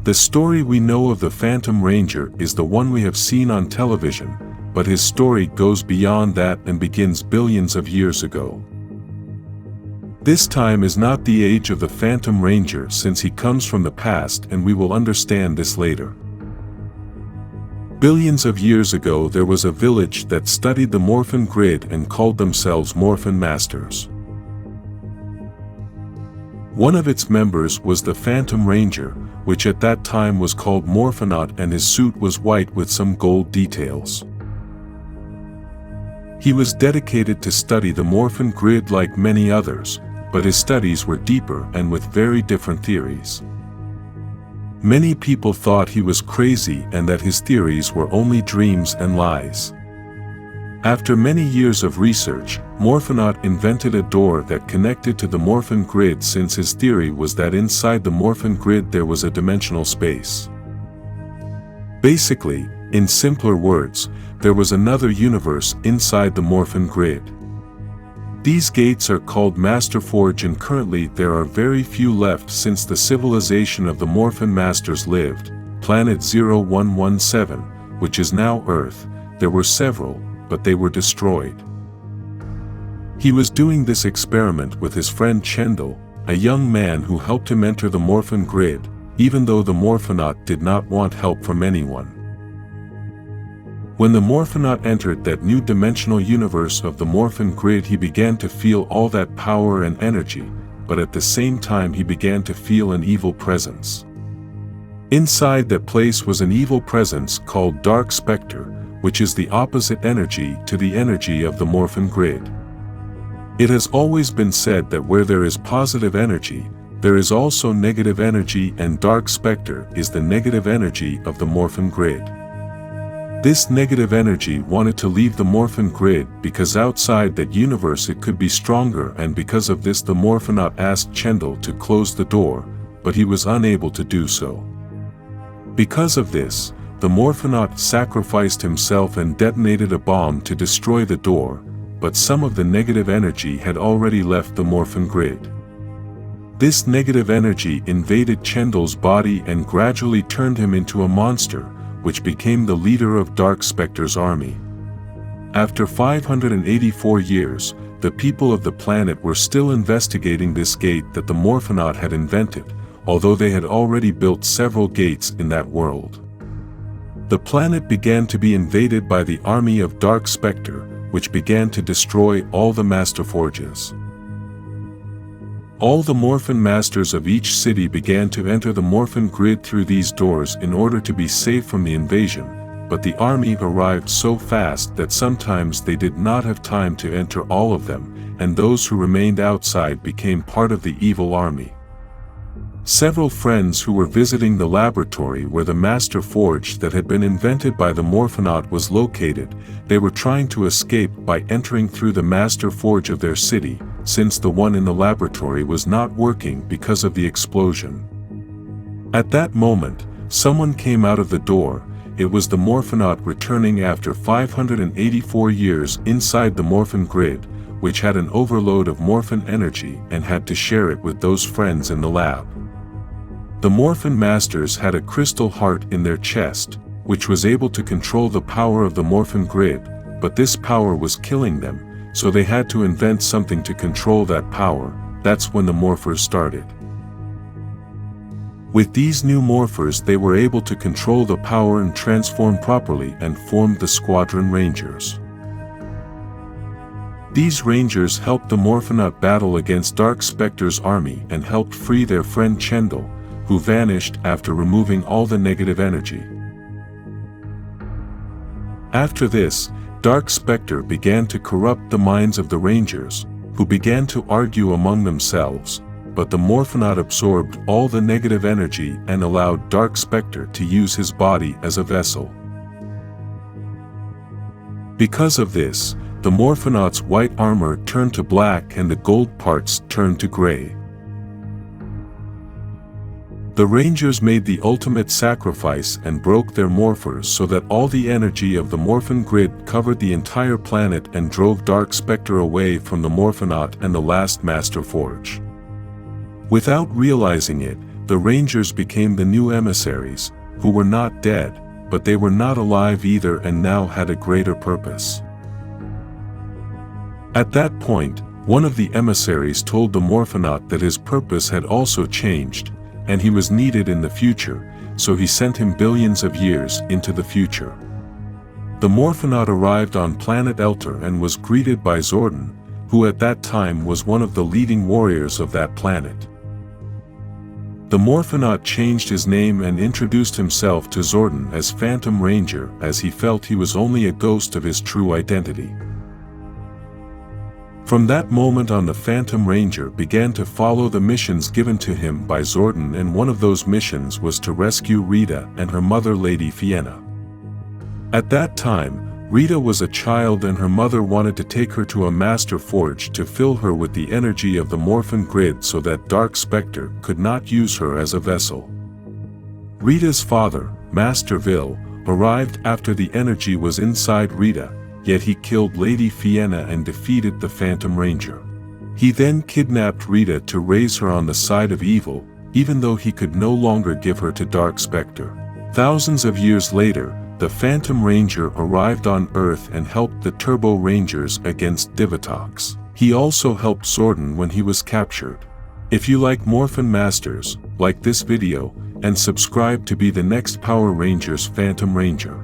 The story we know of the Phantom Ranger is the one we have seen on television, but his story goes beyond that and begins billions of years ago. This time is not the age of the Phantom Ranger since he comes from the past, and we will understand this later. Billions of years ago there was a village that studied the Morphin grid and called themselves Morphin Masters. One of its members was the Phantom Ranger, which at that time was called Morphinaut, and his suit was white with some gold details. He was dedicated to study the Morphin grid like many others, but his studies were deeper and with very different theories. Many people thought he was crazy and that his theories were only dreams and lies. After many years of research, Morphinaut invented a door that connected to the Morphin grid, since his theory was that inside the Morphin grid there was a dimensional space. Basically, in simpler words, there was another universe inside the Morphin grid. These gates are called Master Forge, and currently there are very few left since the civilization of the Morphin Masters lived, Planet 0117, which is now Earth. There were several, but they were destroyed. He was doing this experiment with his friend Chendal, a young man who helped him enter the Morphin grid, even though the Morphinaut did not want help from anyone. When the Morphinaut entered that new dimensional universe of the Morphin grid, he began to feel all that power and energy, but at the same time he began to feel an evil presence. Inside that place was an evil presence called Dark Spectre, which is the opposite energy to the energy of the Morphin grid. It has always been said that where there is positive energy, there is also negative energy, and Dark Spectre is the negative energy of the Morphin grid. This negative energy wanted to leave the Morphin grid because outside that universe it could be stronger, and because of this the Morphinaut asked Chendal to close the door, but he was unable to do so. Because of this, the Morphinaut sacrificed himself and detonated a bomb to destroy the door, but some of the negative energy had already left the Morphin grid. This negative energy invaded Chendal's body and gradually turned him into a monster, which became the leader of Dark Spectre's army. After 584 years, the people of the planet were still investigating this gate that the Morphinaut had invented, although they had already built several gates in that world. The planet began to be invaded by the army of Dark Spectre, which began to destroy all the Master Forges. All the Morphin Masters of each city began to enter the Morphin grid through these doors in order to be safe from the invasion, but the army arrived so fast that sometimes they did not have time to enter all of them, and those who remained outside became part of the evil army. Several friends who were visiting the laboratory where the Master Forge that had been invented by the Morphinaut was located, they were trying to escape by entering through the Master Forge of their city, since the one in the laboratory was not working because of the explosion. At that moment, someone came out of the door. It was the Morphinaut returning after 584 years inside the Morphin grid, which had an overload of Morphin energy and had to share it with those friends in the lab. The Morphin Masters had a crystal heart in their chest, which was able to control the power of the Morphin grid, but this power was killing them, so they had to invent something to control that power. That's when the Morphers started. With these new Morphers they were able to control the power and transform properly, and formed the Squadron Rangers. These Rangers helped the Morphinaut battle against Dark Spectre's army and helped free their friend Chendal, who vanished after removing all the negative energy. After this, Dark Spectre began to corrupt the minds of the Rangers, who began to argue among themselves, but the Morphinaut absorbed all the negative energy and allowed Dark Spectre to use his body as a vessel. Because of this, the Morphinaut's white armor turned to black and the gold parts turned to gray. The Rangers made the ultimate sacrifice and broke their Morphers so that all the energy of the Morphin grid covered the entire planet and drove Dark Spectre away from the Morphinaut and the last Master Forge. Without realizing it, the Rangers became the new emissaries, who were not dead, but they were not alive either and now had a greater purpose. At that point, one of the emissaries told the Morphinaut that his purpose had also changed, and he was needed in the future, so he sent him billions of years into the future. The Morphinaut arrived on planet Elter and was greeted by Zordon, who at that time was one of the leading warriors of that planet. The Morphinaut changed his name and introduced himself to Zordon as Phantom Ranger, as he felt he was only a ghost of his true identity. From that moment on, the Phantom Ranger began to follow the missions given to him by Zordon, and one of those missions was to rescue Rita and her mother, Lady Fienna. At that time, Rita was a child and her mother wanted to take her to a master forge to fill her with the energy of the Morphin grid so that Dark Spectre could not use her as a vessel. Rita's father, Master Vil, arrived after the energy was inside Rita, yet he killed Lady Fienna and defeated the Phantom Ranger. He then kidnapped Rita to raise her on the side of evil, even though he could no longer give her to Dark Spectre. Thousands of years later, the Phantom Ranger arrived on Earth and helped the Turbo Rangers against Divatox. He also helped Zordon when he was captured. If you like Morphin Masters, like this video, and subscribe to be the next Power Rangers Phantom Ranger.